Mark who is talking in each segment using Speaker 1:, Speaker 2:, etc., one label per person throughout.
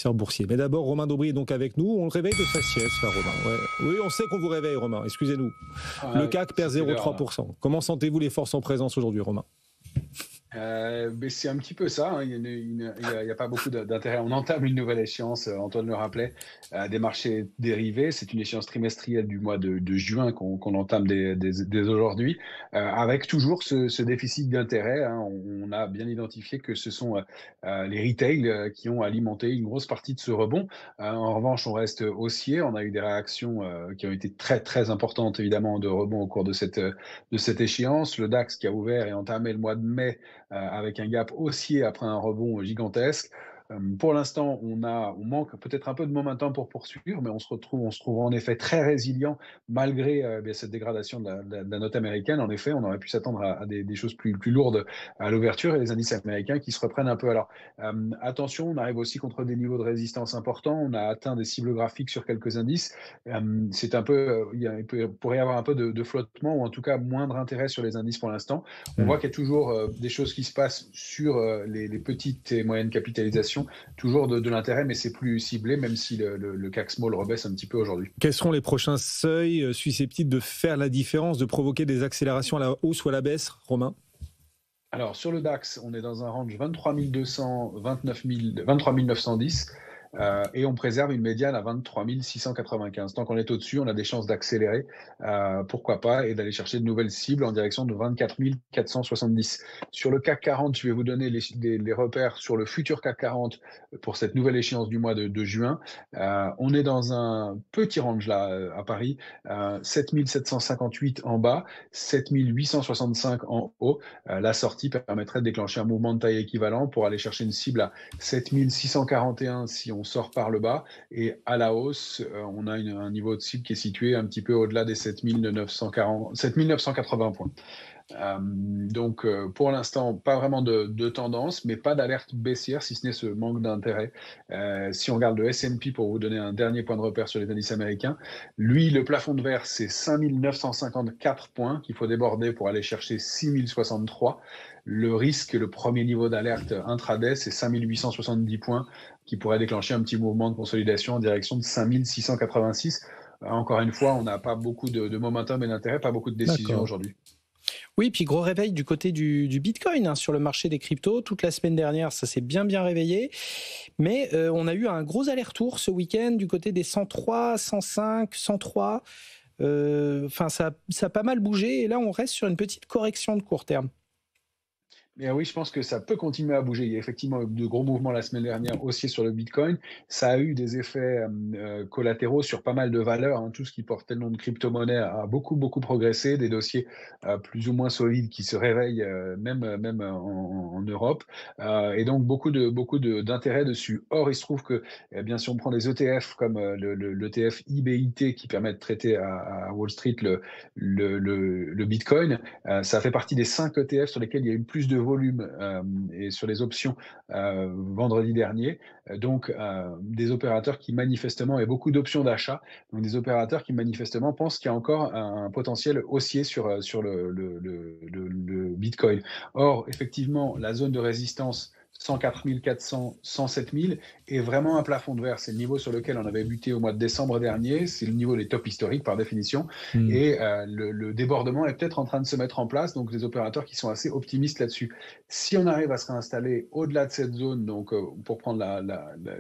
Speaker 1: Boursier. Mais d'abord, Romain Daubry est donc avec nous. On le réveille de sa sieste, là, Romain. Ouais. Oui, on sait qu'on vous réveille, Romain. Excusez-nous. Le CAC perd 0,3%. Comment sentez-vous les forces en présence aujourd'hui, Romain?
Speaker 2: Mais c'est un petit peu ça, hein. Il n'y a pas beaucoup d'intérêt. On entame une nouvelle échéance, Antoine le rappelait, des marchés dérivés. C'est une échéance trimestrielle du mois de juin qu'on entame dès aujourd'hui, avec toujours ce déficit d'intérêt, hein. On a bien identifié que ce sont les retails qui ont alimenté une grosse partie de ce rebond. En revanche, on reste haussier. On a eu des réactions qui ont été très, très importantes, évidemment, de rebond au cours de cette échéance. Le DAX qui a ouvert et entamé le mois de mai avec un gap haussier après un rebond gigantesque. Pour l'instant, on manque peut-être un peu de momentum pour poursuivre, mais on se trouve en effet très résilient malgré cette dégradation de la note américaine. En effet, on aurait pu s'attendre à des choses plus lourdes à l'ouverture et les indices américains qui se reprennent un peu. Alors, attention, on arrive aussi contre des niveaux de résistance importants. On a atteint des cibles graphiques sur quelques indices. C'est un peu, pourrait y avoir un peu de flottement ou en tout cas moindre intérêt sur les indices pour l'instant. On voit qu'il y a toujours des choses qui se passent sur les petites et moyennes capitalisations, toujours de l'intérêt, mais c'est plus ciblé, même si le CAC Small rebaisse un petit peu aujourd'hui.
Speaker 1: Quels seront les prochains seuils susceptibles de faire la différence, de provoquer des accélérations à la hausse ou à la baisse, Romain?
Speaker 2: Alors, sur le DAX, on est dans un range 23 200, 23 910. Et on préserve une médiane à 23 695. Tant qu'on est au-dessus, on a des chances d'accélérer, pourquoi pas, et d'aller chercher de nouvelles cibles en direction de 24 470. Sur le CAC 40, je vais vous donner les repères sur le futur CAC 40 pour cette nouvelle échéance du mois de juin. On est dans un petit range là à Paris, 7 758 en bas, 7 865 en haut. La sortie permettrait de déclencher un mouvement de taille équivalent pour aller chercher une cible à 7 641 si on sort par le bas, et à la hausse, on a un niveau de cible qui est situé un petit peu au-delà des 7 980 points. Donc, pour l'instant, pas vraiment de tendance, mais pas d'alerte baissière, si ce n'est ce manque d'intérêt. Si on regarde le S&P, pour vous donner un dernier point de repère sur les indices américains, lui, le plafond de verre, c'est 5 954 points qu'il faut déborder pour aller chercher 6 063. Le risque, le premier niveau d'alerte intraday, c'est 5 870 points qui pourrait déclencher un petit mouvement de consolidation en direction de 5 686. Encore une fois, on n'a pas beaucoup de momentum et d'intérêt, pas beaucoup de décisions aujourd'hui.
Speaker 3: Oui, puis gros réveil du côté du Bitcoin, hein, sur le marché des cryptos. Toute la semaine dernière, ça s'est bien réveillé. Mais on a eu un gros aller-retour ce week-end du côté des 103, 105, 103. Enfin, ça a pas mal bougé. Et là, on reste sur une petite correction de court terme.
Speaker 2: Mais oui, je pense que ça peut continuer à bouger. Il y a effectivement eu de gros mouvements la semaine dernière aussi sur le Bitcoin. Ça a eu des effets collatéraux sur pas mal de valeurs, hein. Tout ce qui portait le nom de crypto-monnaie a beaucoup progressé. Des dossiers plus ou moins solides qui se réveillent même en Europe. Et donc beaucoup d'intérêt dessus. Or, il se trouve que, eh bien, si on prend des ETF comme l'ETF IBIT qui permet de traiter à Wall Street le Bitcoin, ça fait partie des 5 ETF sur lesquels il y a eu plus de volume et sur les options vendredi dernier. Donc, des opérateurs qui manifestement, et beaucoup d'options d'achat, donc des opérateurs qui manifestement pensent qu'il y a encore un potentiel haussier sur le Bitcoin. Or, effectivement, la zone de résistance 104 400, 107 000 est vraiment un plafond de verre. C'est le niveau sur lequel on avait buté au mois de décembre dernier. C'est le niveau des tops historiques par définition. Et le débordement est peut-être en train de se mettre en place. Donc, les opérateurs qui sont assez optimistes là-dessus. Si on arrive à se réinstaller au-delà de cette zone, donc pour prendre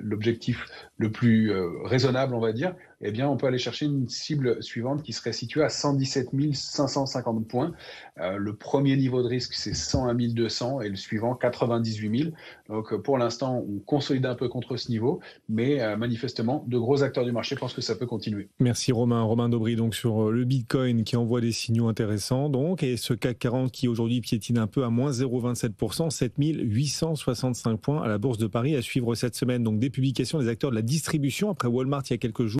Speaker 2: l'objectif le plus raisonnable, on va dire, eh bien, on peut aller chercher une cible suivante qui serait située à 117 550 points. Le premier niveau de risque, c'est 101 200 et le suivant, 98 000. Donc, pour l'instant, on consolide un peu contre ce niveau, mais manifestement, de gros acteurs du marché pensent que ça peut continuer.
Speaker 1: Merci Romain. Romain Daubry, donc sur le Bitcoin qui envoie des signaux intéressants, donc, et ce CAC 40 qui aujourd'hui piétine un peu à moins 0,27%, 7 865 points à la Bourse de Paris à suivre cette semaine. Donc, des publications des acteurs de la distribution après Walmart il y a quelques jours.